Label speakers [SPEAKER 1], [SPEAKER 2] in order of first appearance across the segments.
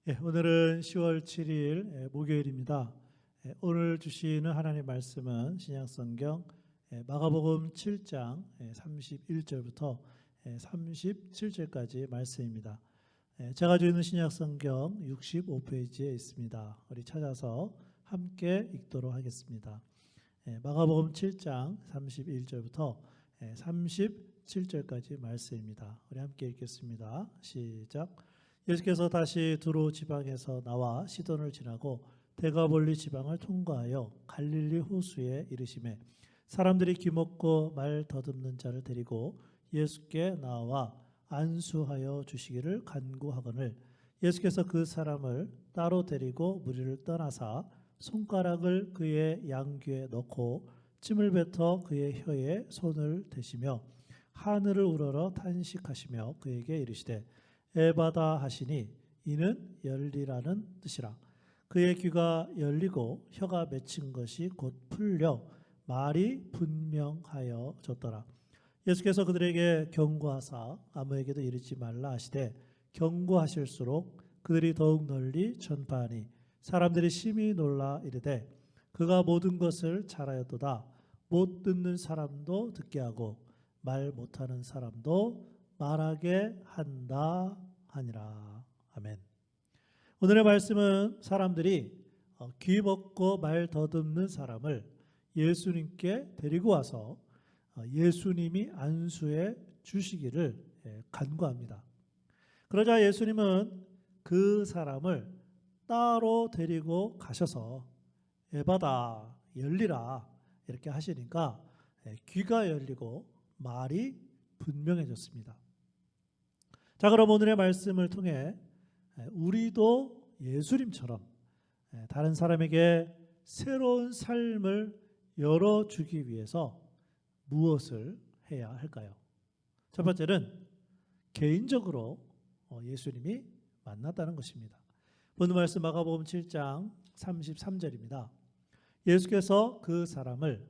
[SPEAKER 1] 오늘은 10월 7일 목요일입니다. 오늘 주시는 하나님의 말씀은 신약성경 마가복음 7장 31절부터 37절까지 말씀입니다. 제가 가지고 있는 신약성경 65페이지에 있습니다. 우리 찾아서 함께 읽도록 하겠습니다. 마가복음 7장 31절부터 37절까지 말씀입니다. 우리 함께 읽겠습니다. 시작. 예수께서 다시 두로 지방에서 나와 시돈을 지나고 데가볼리 지방을 통과하여 갈릴리 호수에 이르시매 사람들이 귀먹고 말 더듬는 자를 데리고 예수께 나와 안수하여 주시기를 간구하거늘 예수께서 그 사람을 따로 데리고 무리를 떠나사 손가락을 그의 양귀에 넣고 침을 뱉어 그의 혀에 손을 대시며 하늘을 우러러 탄식하시며 그에게 이르시되 에바다 하시니 이는 열리라는 뜻이라. 그의 귀가 열리고 혀가 맺힌 것이 곧 풀려 말이 분명하여 졌더라. 예수께서 그들에게 경고하사 아무에게도 이르지 말라 하시되 경고하실수록 그들이 더욱 널리 전파하니 사람들이 심히 놀라 이르되 그가 모든 것을 잘하였도다. 못 듣는 사람도 듣게 하고 말 못하는 사람도 말하게 한다 하니라. 아멘. 오늘의 말씀은 사람들이 귀 먹고 말 더듬는 사람을 예수님께 데리고 와서 예수님이 안수해 주시기를 간구합니다. 그러자 예수님은 그 사람을 따로 데리고 가셔서 에바다 열리라 이렇게 하시니까 귀가 열리고 말이 분명해졌습니다. 자, 그럼 오늘의 말씀을 통해 우리도 예수님처럼 다른 사람에게 새로운 삶을 열어주기 위해서 무엇을 해야 할까요? 첫 번째는 개인적으로 예수님이 만났다는 것입니다. 오늘 말씀 마가복음 7장 33절입니다. 예수께서 그 사람을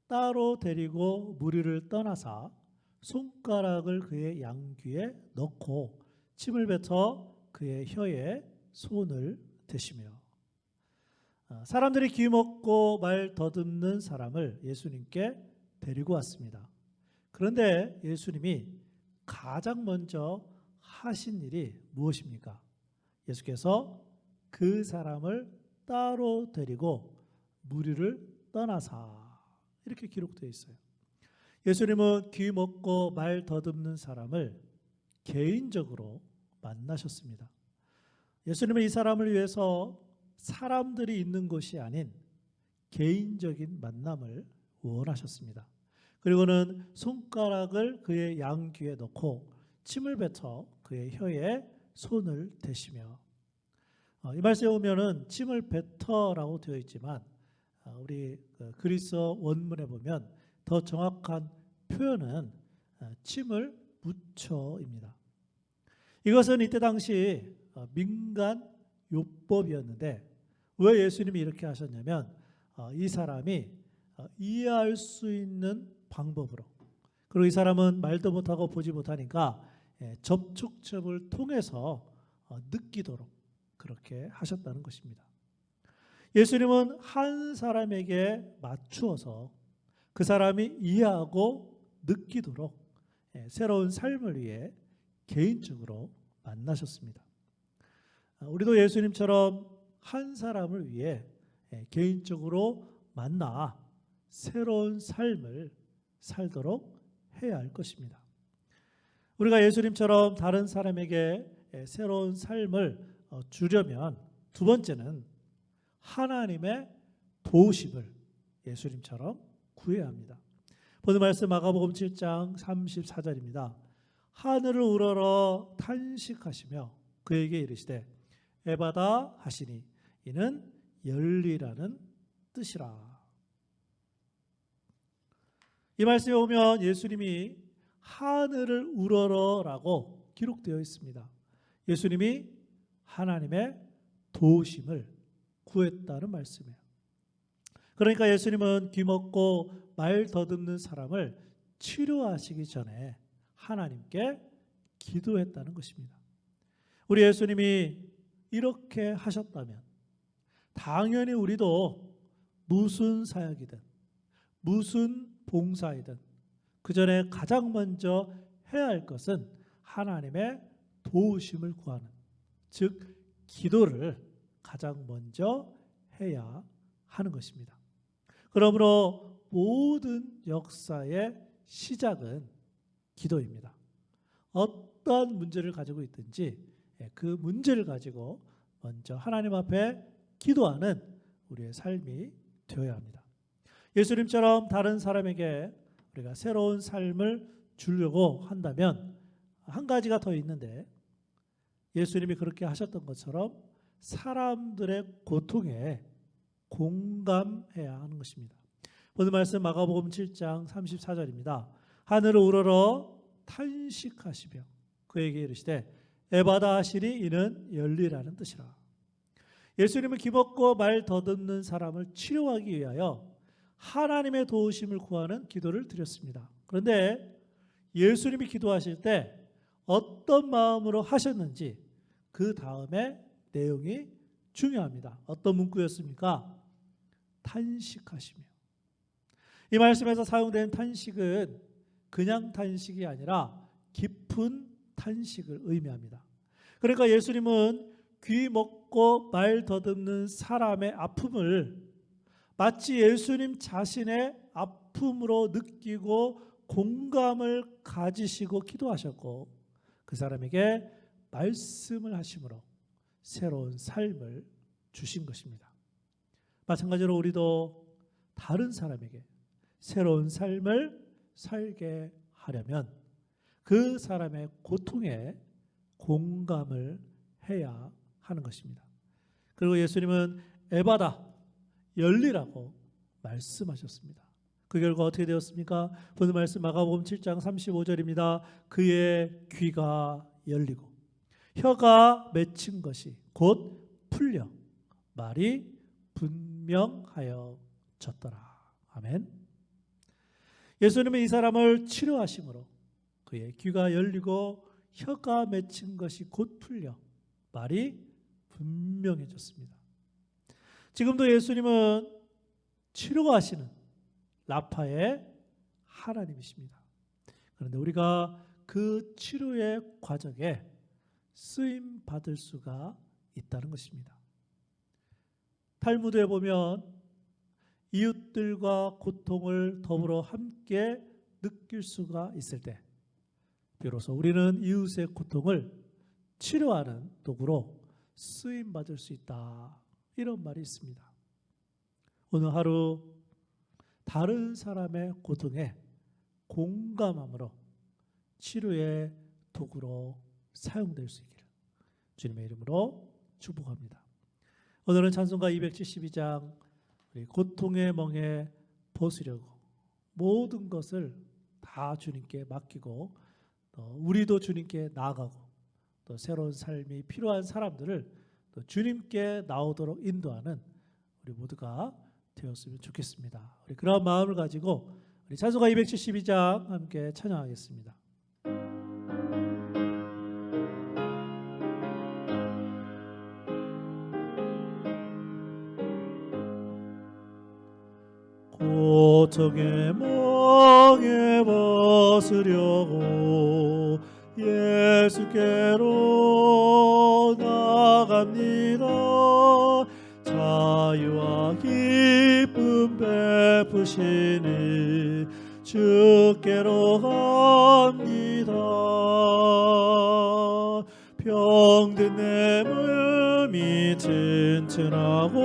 [SPEAKER 1] 따로 데리고 무리를 떠나사 손가락을 그의 양귀에 넣고 침을 뱉어 그의 혀에 손을 대시며 사람들이 귀먹고 말 더듬는 사람을 예수님께 데리고 왔습니다. 그런데 예수님이 가장 먼저 하신 일이 무엇입니까? 예수께서 그 사람을 따로 데리고 무리를 떠나사 이렇게 기록되어 있어요. 예수님은 귀 먹고 말 더듬는 사람을 개인적으로 만나셨습니다. 예수님은 이 사람을 위해서 사람들이 있는 곳이 아닌 개인적인 만남을 원하셨습니다. 그리고는 손가락을 그의 양귀에 넣고 침을 뱉어 그의 혀에 손을 대시며 이 말씀에 보면은 침을 뱉어라고 되어 있지만 우리 그리스어 원문에 보면 더 정확한 표현은 침을 묻혀입니다. 이것은 이때 당시 민간 요법이었는데 왜 예수님이 이렇게 하셨냐면 이 사람이 이해할 수 있는 방법으로 그리고 이 사람은 말도 못하고 보지 못하니까 접촉점을 통해서 느끼도록 그렇게 하셨다는 것입니다. 예수님은 한 사람에게 맞추어서 그 사람이 이해하고 느끼도록 새로운 삶을 위해 개인적으로 만나셨습니다. 우리도 예수님처럼 한 사람을 위해 개인적으로 만나 새로운 삶을 살도록 해야 할 것입니다. 우리가 예수님처럼 다른 사람에게 새로운 삶을 주려면 두 번째는 하나님의 도우심을 예수님처럼 구해야 합니다. 오늘 말씀 마가복음 7장 34절입니다. 하늘을 우러러 탄식하시며 그에게 이르시되 에바다 하시니 이는 열리라는 뜻이라. 이 말씀에 보면 예수님이 하늘을 우러러라고 기록되어 있습니다. 예수님이 하나님의 도우심을 구했다는 말씀이에요. 그러니까 예수님은 귀먹고 말 더듬는 사람을 치료하시기 전에 하나님께 기도했다는 것입니다. 우리 예수님이 이렇게 하셨다면 당연히 우리도 무슨 사역이든 무슨 봉사이든 그 전에 가장 먼저 해야 할 것은 하나님의 도우심을 구하는, 즉 기도를 가장 먼저 해야 하는 것입니다. 그러므로 모든 역사의 시작은 기도입니다. 어떤 문제를 가지고 있든지 그 문제를 가지고 먼저 하나님 앞에 기도하는 우리의 삶이 되어야 합니다. 예수님처럼 다른 사람에게 우리가 새로운 삶을 주려고 한다면 한 가지가 더 있는데, 예수님이 그렇게 하셨던 것처럼 사람들의 고통에 공감해야 하는 것입니다. 오늘 말씀 마가복음 7장 34절입니다. 하늘을 우러러 탄식하시며 그에게 이르시되 에바다 하시니 이는 열리라는 뜻이라. 예수님은 기먹고 말 더듬는 사람을 치료하기 위하여 하나님의 도우심을 구하는 기도를 드렸습니다. 그런데 예수님이 기도하실 때 어떤 마음으로 하셨는지 그 다음에 내용이 중요합니다. 어떤 문구였습니까? 탄식하시며. 이 말씀에서 사용된 탄식은 그냥 탄식이 아니라 깊은 탄식을 의미합니다. 그러니까 예수님은 귀 먹고 말 더듬는 사람의 아픔을 마치 예수님 자신의 아픔으로 느끼고 공감을 가지시고 기도하셨고, 그 사람에게 말씀을 하심으로 새로운 삶을 주신 것입니다. 마찬가지로 우리도 다른 사람에게 새로운 삶을 살게 하려면 그 사람의 고통에 공감을 해야 하는 것입니다. 그리고 예수님은 에바다, 열리라고 말씀하셨습니다. 그 결과 어떻게 되었습니까? 오늘 말씀 마가복음 7장 35절입니다. 그의 귀가 열리고 혀가 맺힌 것이 곧 풀려 말이 분명하여졌더라. 아멘. 예수님은 이 사람을 치료하심으로 그의 귀가 열리고 혀가 맺힌 것이 곧 풀려 말이 분명해졌습니다. 지금도 예수님은 치료하시는 라파의 하나님이십니다. 그런데 우리가 그 치료의 과정에 쓰임 받을 수가 있다는 것입니다. 탈무드에 보면 이웃들과 고통을 더불어 함께 느낄 수가 있을 때 비로소 우리는 이웃의 고통을 치료하는 도구로 쓰임 받을 수 있다, 이런 말이 있습니다. 오늘 하루 다른 사람의 고통에 공감함으로 치료의 도구로 사용될 수 있기를 주님의 이름으로 축복합니다. 오늘은 찬송가 272장 우리 고통의 멍에 벗으려고 모든 것을 다 주님께 맡기고 또 우리도 주님께 나아가고 또 새로운 삶이 필요한 사람들을 또 주님께 나오도록 인도하는 우리 모두가 되었으면 좋겠습니다. 우리 그런 마음을 가지고 우리 찬송가 272장 함께 찬양하겠습니다. 고통의 멍에 벗으려고 예수께로 나갑니다. 자유와 기쁨 베푸시니 주께로 갑니다. 병든 내 몸이 튼튼하고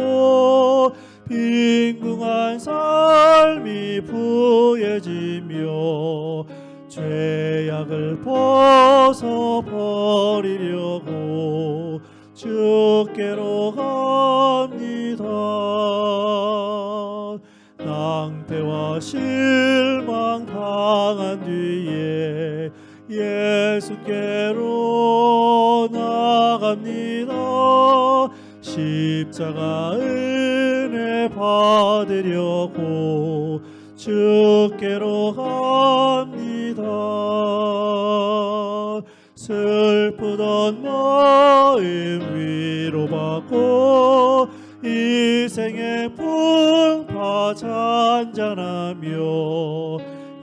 [SPEAKER 1] 빈궁한 삶이 부해지며 죄악을 벗어버리려고 주께로 갑니다. 낭패와 실망 당한 뒤에 예수께로 나갑니다. 십자가 은혜 받으려고 주께로 갑니다. 슬프던 마음 위로받고 이 생의 풍파 잔잔하며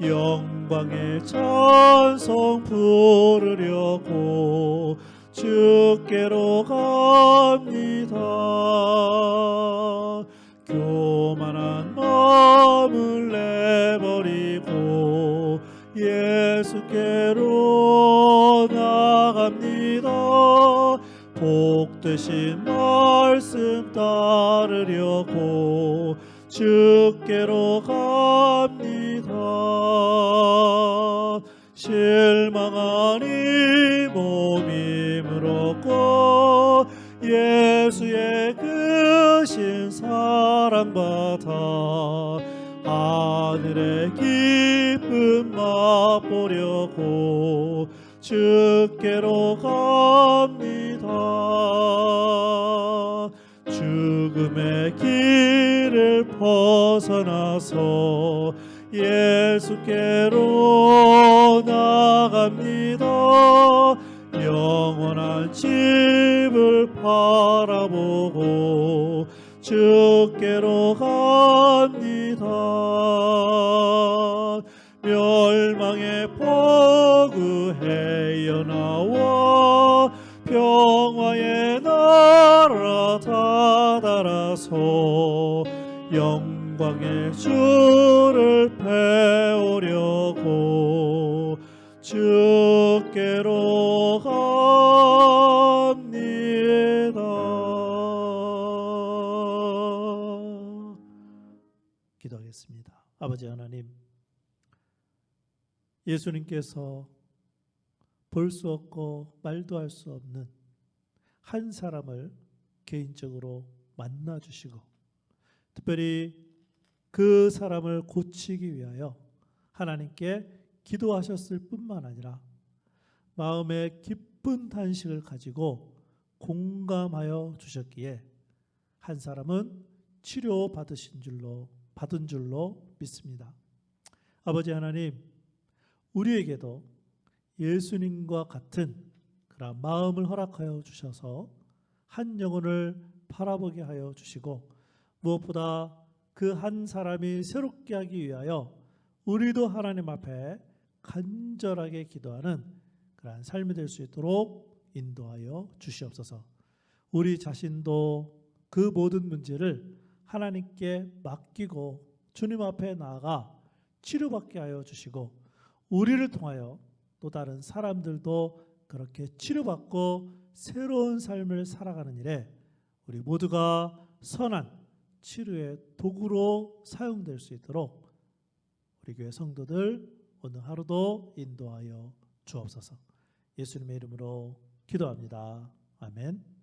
[SPEAKER 1] 영광의 찬송 부르려고 주께로 갑니다. 교만한 마음을 내버리고 예수께로 나갑니다. 복되신 말씀 따르려고 주께로 갑니다. 실망하니 몸이 물었고 예수의 크신 사랑받아 하늘의 기쁨 맛보려고 주께로 갑니다. 죽음의 길을 벗어나서 예수께로 나갑니다. 영원한 집을 바라보고 주께로 갑니다. 멸망의 포구 헤어나와 평화의 나라 다다라서 영광의 주를 배우려고 주께로 갑니다. 기도하겠습니다. 아버지 하나님, 예수님께서 볼 수 없고 말도 할 수 없는 한 사람을 개인적으로 만나 주시고 특별히 그 사람을 고치기 위하여 하나님께 기도하셨을 뿐만 아니라 마음에 깊은 탄식을 가지고 공감하여 주셨기에 한 사람은 치료 받은 줄로 믿습니다. 아버지 하나님, 우리에게도 예수님과 같은 그런 마음을 허락하여 주셔서 한 영혼을 바라보게 하여 주시고 무엇보다 그 한 사람이 새롭게 하기 위하여 우리도 하나님 앞에 간절하게 기도하는 그러한 삶이 될 수 있도록 인도하여 주시옵소서. 우리 자신도 그 모든 문제를 하나님께 맡기고 주님 앞에 나아가 치료받게 하여 주시고 우리를 통하여 또 다른 사람들도 그렇게 치료받고 새로운 삶을 살아가는 일에 우리 모두가 선한 치료의 도구로 사용될 수 있도록 우리 교회 성도들 오늘 하루도 인도하여 주옵소서. 예수님의 이름으로 기도합니다. 아멘.